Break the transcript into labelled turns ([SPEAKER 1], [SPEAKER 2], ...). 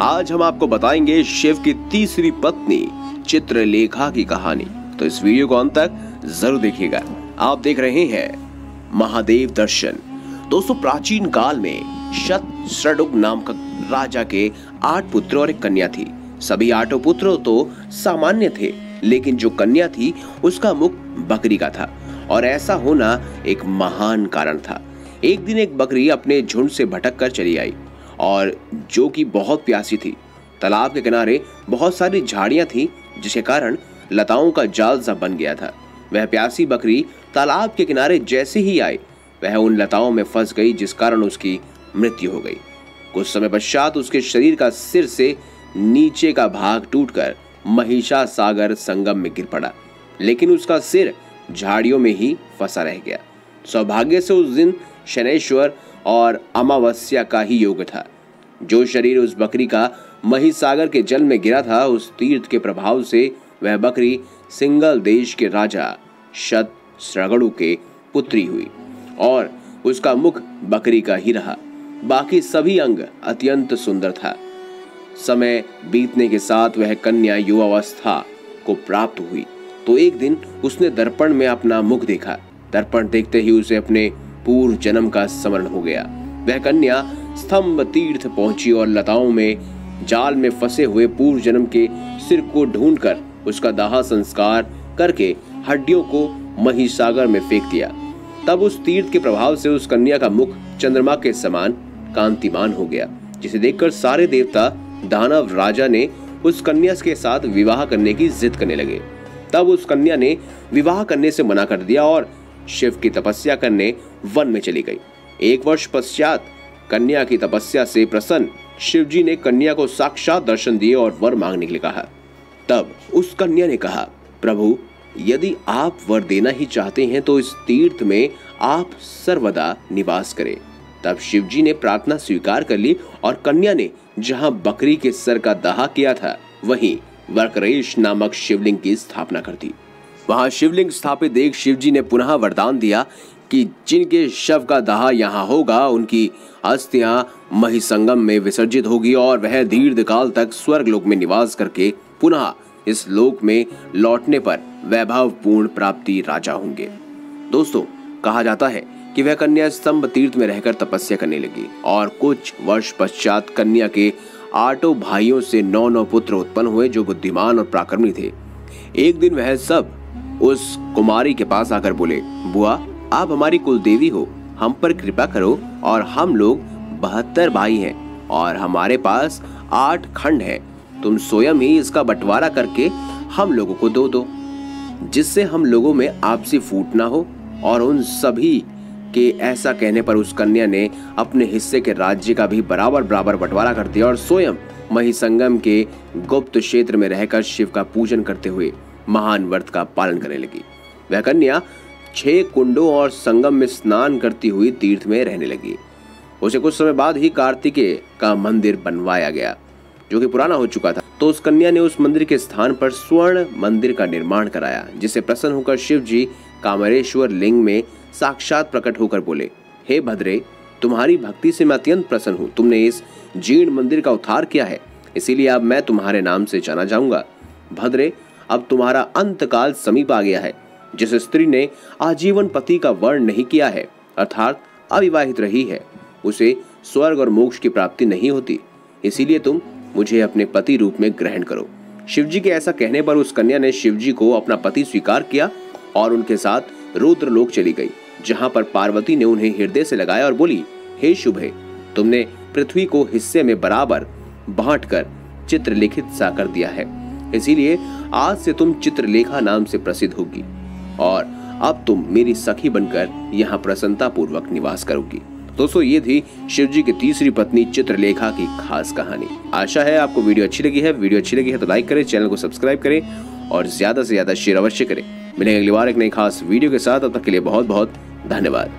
[SPEAKER 1] आज हम आपको बताएंगे शिव की तीसरी पत्नी चित्रलेखा की कहानी। तो इस वीडियो को अंत तक जरूर देखिएगा। आप देख रहे हैं महादेव दर्शन। दोस्तों, प्राचीन काल में शतसृडुग नाम का राजा के 8 पुत्र और एक कन्या थी। सभी 8 पुत्र तो सामान्य थे, लेकिन जो कन्या थी उसका मुख बकरी का था, और ऐसा होना एक महान कारण था। एक दिन एक बकरी अपने झुंड से भटक कर चली आई, और जो कि बहुत प्यासी थी। तालाब के किनारे बहुत सारी झाड़ियां थी, जिसके कारण लताओं का जाल सा बन गया था। वह प्यासी बकरी तालाब के किनारे जैसे ही आई, वह उन लताओं में फंस गई, जिस कारण उसकी मृत्यु हो गई। कुछ समय पश्चात उसके शरीर का सिर से नीचे का भाग टूटकर महिषासागर संगम में गिर पड़ा, लेकिन उसका सिर झाड़ियों में ही फंसा रह गया। सौभाग्य से उस दिन शनैश्वर और अमावस्या का ही योग था। जो शरीर उस बकरी का महिसागर के जल में गिरा था, उस तीर्थ के प्रभाव से वह बकरी सिंगल देश के राजा शतसृडुग के पुत्री हुई, और उसका मुख बकरी का ही रहा। बाकी सभी अंग अत्यंत सुंदर था। समय बीतने के साथ वह कन्या युवावस्था को प्राप्त हुई, तो एक दिन उसने दर्पण में अपना मुख देखा। दर्पण देखते ही उसे अपने पूर्व जन्म का स्मरण हो गया। वह कन्या स्तंभ तीर्थ पहुंची और लताओं में जाल में फंसे हुए पूर्व जन्म के सिर को ढूंढकर उसका दाह संस्कार करके हड्डियों को महिसागर में फेंक दिया। तब उस तीर्थ के प्रभाव से उस कन्या का मुख चंद्रमा के समान कांतिमान हो गया, जिसे देखकर सारे देवता दानव राजा ने उस कन्या के साथ विवाह करने की जिद करने लगे। तब उस कन्या ने विवाह करने से मना कर दिया और शिव की तपस्या करने वन में चली गई। 1 वर्ष पश्चात कन्या की तपस्या से प्रसन्न शिवजी ने कन्या को साक्षात दर्शन दिए और वर मांगने के लिए कहा। तब उस कन्या ने कहा, प्रभु, यदि आप वर देना ही चाहते हैं तो इस तीर्थ में आप सर्वदा निवास करें। तब शिवजी ने प्रार्थना स्वीकार कर ली, और कन्या ने जहां बकरी के सर का दाह किया था, वहीं वर्करेश नामक शिवलिंग की स्थापना कर दी। वहां शिवलिंग स्थापित देख शिवजी ने पुनः वरदान दिया कि जिनके शव का दाह यहाँ होगा, उनकी अस्थियां महिसंगम में विसर्जित होगी, और वह दीर्घकाल तक स्वर्ग लोक में निवास करके पुनः इस लोक में लौटने पर वैभवपूर्ण प्राप्ति राजा होंगे। दोस्तों, कहा जाता है कि वह कन्या स्तंभ तीर्थ में रहकर तपस्या करने लगी, और कुछ वर्ष पश्चात कन्या के 8 भाइयों से 9 पुत्र उत्पन्न हुए, जो बुद्धिमान और पराक्रमी थे। एक दिन वह सब उस कुमारी के पास आकर बोले, बुआ, आप हमारी कुल देवी हो, हम पर कृपा करो, और हम लोग 72 भाई हैं, और हमारे पास 8 खंड है। तुम स्वयं ही इसका बंटवारा करके हम लोगों को दो, जिससे हम लोगों में आपसी फूट ना हो। और उन सभी के ऐसा कहने पर उस कन्या ने अपने हिस्से के राज्य का भी बराबर बंटवारा कर दिया, और स्वयं महिसंगम के गुप्त क्षेत्र में रहकर शिव का पूजन करते हुए महान व्रत का पालन करने लगी। वह कन्या 6 कुंडों और संगम में स्नान करती हुई तीर्थ में रहने लगी। उसे कुछ समय बाद ही कार्तिकेय का मंदिर बनवाया गया, जो कि पुराना हो चुका था। तो उस कन्या ने उस मंदिर के स्थान पर स्वर्ण मंदिर का निर्माण कराया, जिसे प्रसन्न होकर शिव जी कामरेश्वर लिंग में साक्षात प्रकट होकर बोले, हे भद्रे, तुम्हारी भक्ति से मैं अत्यंत प्रसन्न हूँ। तुमने इस जीर्ण मंदिर का उद्धार किया है, इसीलिए अब मैं तुम्हारे नाम से जाना जाऊंगा। भद्रे, अब तुम्हारा अंतकाल समीप आ गया है। जिस स्त्री ने आजीवन पति का वर्ण नहीं किया है, अर्थात अविवाहित रही है, उसे स्वर्ग और मोक्ष की प्राप्ति नहीं होती। इसीलिए तुम मुझे अपने पति रूप में ग्रहण करो। शिवजी के ऐसा कहने पर उस कन्या ने शिवजी को अपना पति स्वीकार किया, और उनके साथ रुद्रलोक चली गई, जहां पर पार्वती ने उन्हें हृदय से लगाया और बोली, हे शुभे, तुमने पृथ्वी को हिस्से में बराबर बांटकर चित्रलिखित सा कर दिया है, इसीलिए आज से तुम चित्रलेखा नाम से प्रसिद्ध होगी, और अब तुम मेरी सखी बनकर यहाँ प्रसन्नता पूर्वक निवास करोगी। दोस्तों, ये थी शिवजी की तीसरी पत्नी चित्रलेखा की खास कहानी। आशा है आपको वीडियो अच्छी लगी है। वीडियो अच्छी लगी है तो लाइक करें, चैनल को सब्सक्राइब करें, और ज्यादा से ज्यादा शेयर अवश्य करें। मिलेंगे अगली बार एक नई खास वीडियो के साथ। तब तक के लिए बहुत बहुत धन्यवाद।